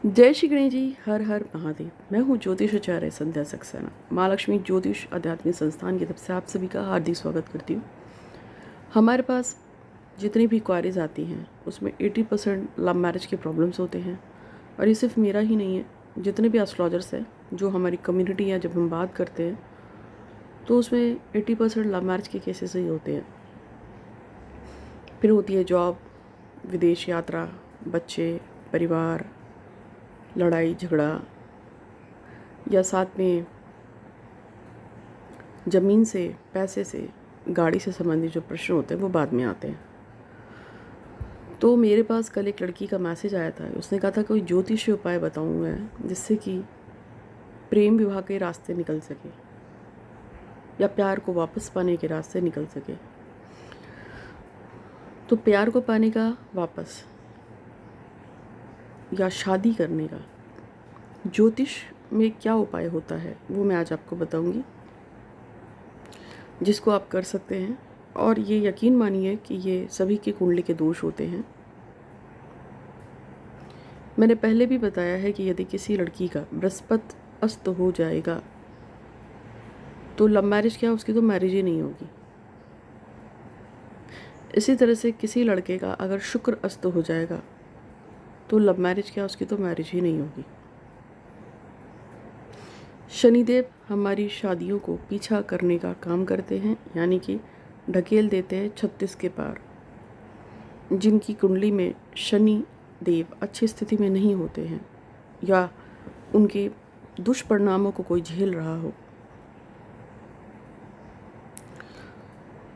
जय श्री गणेश जी। हर हर महादेव। मैं हूँ ज्योतिषाचार्य संध्या सक्सेना। माँ लक्ष्मी ज्योतिष आध्यात्मिक संस्थान की तरफ से आप सभी का हार्दिक स्वागत करती हूँ। हमारे पास जितनी भी क्वारीज आती हैं उसमें 80% लव मैरिज के प्रॉब्लम्स होते हैं। और ये सिर्फ मेरा ही नहीं है, जितने भी एस्ट्रोलॉजर्स हैं जो हमारी कम्युनिटी है, जब हम बात करते हैं तो उसमें 80% लव मैरिज के केसेस ही होते हैं। फिर होती है जॉब, विदेश यात्रा, बच्चे, परिवार, लड़ाई झगड़ा, या साथ में ज़मीन से, पैसे से, गाड़ी से संबंधित जो प्रश्न होते हैं वो बाद में आते हैं। तो मेरे पास कल एक लड़की का मैसेज आया था। उसने कहा था कोई ज्योतिषीय उपाय बताऊँ मैं जिससे कि प्रेम विवाह के रास्ते निकल सके या प्यार को वापस पाने के रास्ते निकल सके। तो प्यार को पाने का वापस या शादी करने का ज्योतिष में क्या उपाय होता है वो मैं आज आपको बताऊंगी, जिसको आप कर सकते हैं। और ये यकीन मानिए कि ये सभी के कुंडली के दोष होते हैं। मैंने पहले भी बताया है कि यदि किसी लड़की का बृहस्पति अस्त हो जाएगा तो लव मैरिज क्या, उसकी तो मैरिज ही नहीं होगी। इसी तरह से किसी लड़के का अगर शुक्र अस्त हो जाएगा तो लव मैरिज क्या, उसकी तो मैरिज ही नहीं होगी। शनिदेव हमारी शादियों को पीछा करने का काम करते हैं, यानी कि ढकेल देते हैं 36 के पार। जिनकी कुंडली में शनि देव अच्छी स्थिति में नहीं होते हैं या उनके दुष्परिणामों को कोई झेल रहा हो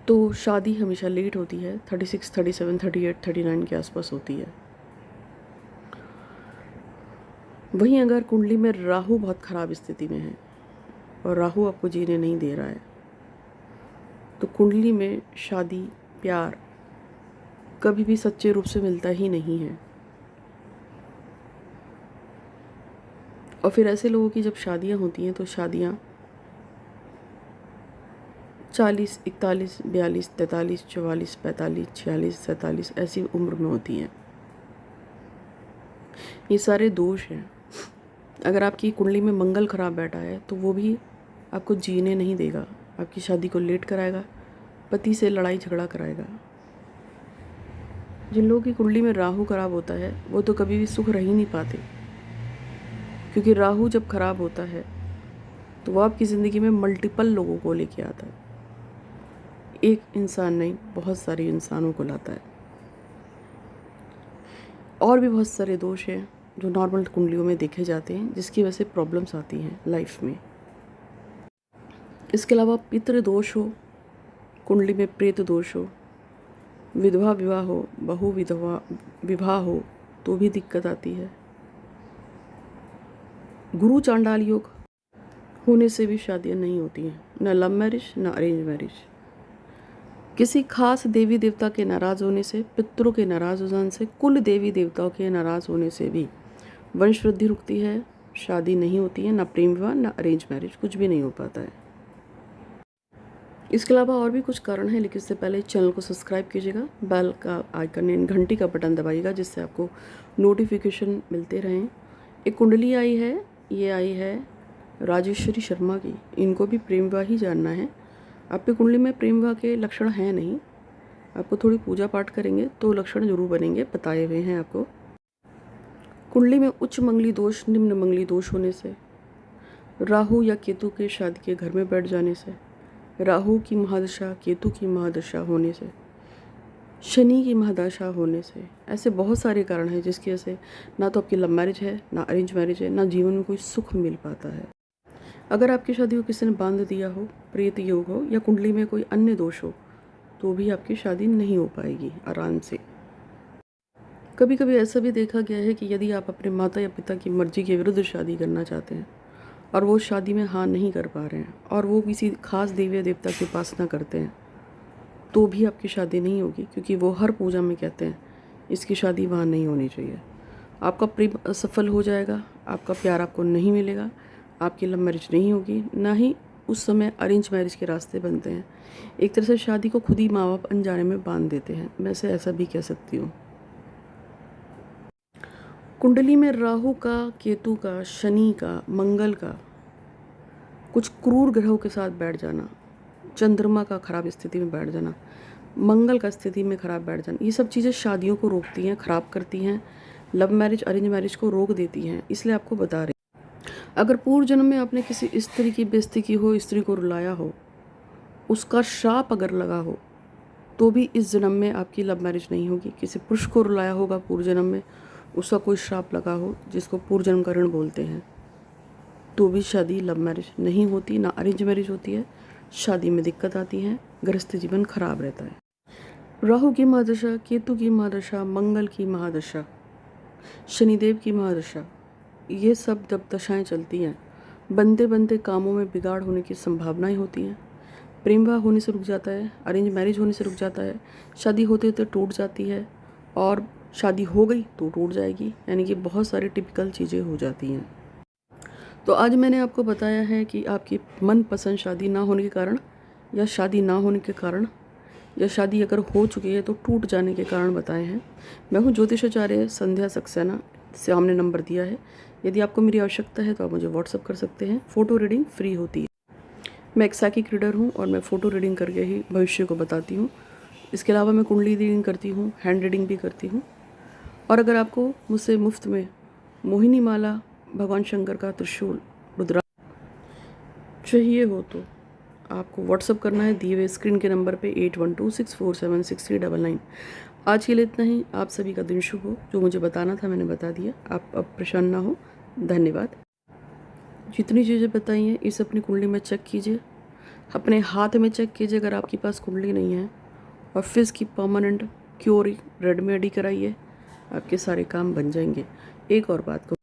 तो शादी हमेशा लेट होती है। 36, 37, 38, 39 के आसपास होती है। वहीं अगर कुंडली में राहु बहुत ख़राब स्थिति में है और राहु आपको जीने नहीं दे रहा है तो कुंडली में शादी, प्यार कभी भी सच्चे रूप से मिलता ही नहीं है। और फिर ऐसे लोगों की जब शादियां होती हैं तो शादियां 40, 41, 42, 43, 44, 45, 46, 47 ऐसी उम्र में होती हैं। ये सारे दोष हैं। अगर आपकी कुंडली में मंगल खराब बैठा है तो वो भी आपको जीने नहीं देगा, आपकी शादी को लेट कराएगा, पति से लड़ाई झगड़ा कराएगा। जिन लोगों की कुंडली में राहु खराब होता है वो तो कभी भी सुख रह ही नहीं पाते, क्योंकि राहु जब खराब होता है तो वो आपकी ज़िंदगी में मल्टीपल लोगों को लेके आता है। एक इंसान नहीं, बहुत सारे इंसानों को लाता है। और भी बहुत सारे दोष हैं जो नॉर्मल कुंडलियों में देखे जाते हैं, जिसकी वजह से प्रॉब्लम्स आती हैं लाइफ में। इसके अलावा पितृ दोष हो, कुंडली में प्रेत दोष हो, विधवा विवाह हो, बहु विधवा विवाह हो तो भी दिक्कत आती है। गुरु चांडाल योग होने से भी शादियाँ नहीं होती हैं, न लव मैरिज न अरेंज मैरिज। किसी खास देवी देवता के नाराज़ होने से, पितरों के नाराज़ हो जाने से, कुल देवी देवताओं के नाराज़ होने से भी वंश वृद्धि रुकती है, शादी नहीं होती है, ना प्रेम विवाह ना अरेंज मैरिज, कुछ भी नहीं हो पाता है। इसके अलावा और भी कुछ कारण हैं, लेकिन इससे पहले चैनल को सब्सक्राइब कीजिएगा, बेल का आइकन यानी घंटी का बटन दबाइएगा, जिससे आपको नोटिफिकेशन मिलते रहें। एक कुंडली आई है, ये आई है राजेश्वरी शर्मा की। इनको भी प्रेम विवाह ही जानना है। आपकी कुंडली में प्रेम विवाह के लक्षण हैं नहीं, आपको थोड़ी पूजा पाठ करेंगे तो लक्षण जरूर बनेंगे, बताए हुए हैं आपको। कुंडली में उच्च मंगली दोष, निम्न मंगली दोष होने से, राहु या केतु के शादी के घर में बैठ जाने से, राहु की महादशा, केतु की महादशा होने से, शनि की महादशा होने से, ऐसे बहुत सारे कारण हैं जिसकी वजह से ना तो आपकी लव मैरिज है, ना अरेंज मैरिज है, ना जीवन में कोई सुख मिल पाता है। अगर आपकी शादी को किसी ने बांध दिया हो, प्रेत योग हो या कुंडली में कोई अन्य दोष हो तो भी आपकी शादी नहीं हो पाएगी आराम से। कभी कभी ऐसा भी देखा गया है कि यदि आप अपने माता या पिता की मर्जी के विरुद्ध शादी करना चाहते हैं और वो शादी में हाँ नहीं कर पा रहे हैं और वो किसी खास देवी या देवता की उपासना करते हैं तो भी आपकी शादी नहीं होगी, क्योंकि वो हर पूजा में कहते हैं इसकी शादी वहाँ नहीं होनी चाहिए। आपका प्रेम असफल हो जाएगा, आपका प्यार आपको नहीं मिलेगा, आपकी लव मैरिज नहीं होगी, ना ही उस समय अरेंज मैरिज के रास्ते बनते हैं। एक तरह से शादी को खुद ही माँ बाप अनजाने में बांध देते हैं, मैं से ऐसा भी कह सकती हूँ। कुंडली में राहु का, केतु का, शनि का, मंगल का कुछ क्रूर ग्रहों के साथ बैठ जाना, चंद्रमा का खराब स्थिति में बैठ जाना, मंगल का स्थिति में खराब बैठ जाना, ये सब चीज़ें शादियों को रोकती हैं, खराब करती हैं, लव मैरिज अरेंज मैरिज को रोक देती हैं। इसलिए आपको बता रही, अगर पूर्व जन्म में आपने किसी स्त्री की बेइज्जती की हो, स्त्री को रुलाया हो, उसका श्राप अगर लगा हो, तो भी इस जन्म में आपकी लव मैरिज नहीं होगी। किसी पुरुष को रुलाया होगा पूर्व जन्म में, उसका कोई श्राप लगा हो जिसको पूर्व जन्म का ऋण बोलते हैं, तो भी शादी लव मैरिज नहीं होती, ना अरेंज मैरिज होती है। शादी में दिक्कत आती है, गृहस्थ जीवन खराब रहता है। राहु की महादशा, केतु की महादशा, मंगल की महादशा, शनिदेव की महादशा, ये सब जब दशाएं चलती हैं, बनते बनते कामों में बिगाड़ होने की संभावनाएं होती हैं। प्रेम विवाह होने से रुक जाता है, अरेंज मैरिज होने से रुक जाता है, शादी होते होते टूट जाती है, और शादी हो गई तो टूट जाएगी, यानी कि बहुत सारी टिपिकल चीज़ें हो जाती हैं। तो आज मैंने आपको बताया है कि आपकी मनपसंद शादी ना होने के कारण, या शादी ना होने के कारण, या शादी अगर हो चुकी है तो टूट जाने के कारण बताए हैं। मैं हूँ ज्योतिषाचार्य संध्या सक्सेना, सामने नंबर दिया है। यदि आपको मेरी आवश्यकता है तो आप मुझे व्हाट्सअप कर सकते हैं। फ़ोटो रीडिंग फ्री होती है। मैं एक साइकिक रीडर हूँ और मैं फ़ोटो रीडिंग करके ही भविष्य को बताती हूँ। इसके अलावा मैं कुंडली रीडिंग करती हूँ, हैंड रीडिंग भी करती हूँ। और अगर आपको मुझसे मुफ्त में मोहिनी माला, भगवान शंकर का त्रिशूल, रुद्राक्ष चाहिए हो तो आपको व्हाट्सअप करना है दिए हुए स्क्रीन के नंबर पे 8126476399। आज के लिए इतना ही। आप सभी का दिन शुभ हो। जो मुझे बताना था मैंने बता दिया। आप अब परेशान ना हो। धन्यवाद। जितनी चीज़ें बताई हैं इस अपनी कुंडली में चेक कीजिए, अपने हाथ में चेक कीजिए अगर आपके पास कुंडली नहीं है, और फिर की परमानेंट क्योर रेडमेड ही कराइए, आपके सारे काम बन जाएंगे। एक और बात को,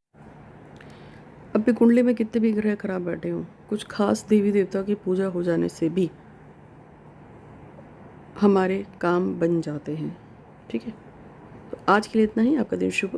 अपनी कुंडली में कितने भी ग्रह खराब बैठे हों, कुछ खास देवी देवता की पूजा हो जाने से भी हमारे काम बन जाते हैं। ठीक है, तो आज के लिए इतना ही। आपका दिन शुभ।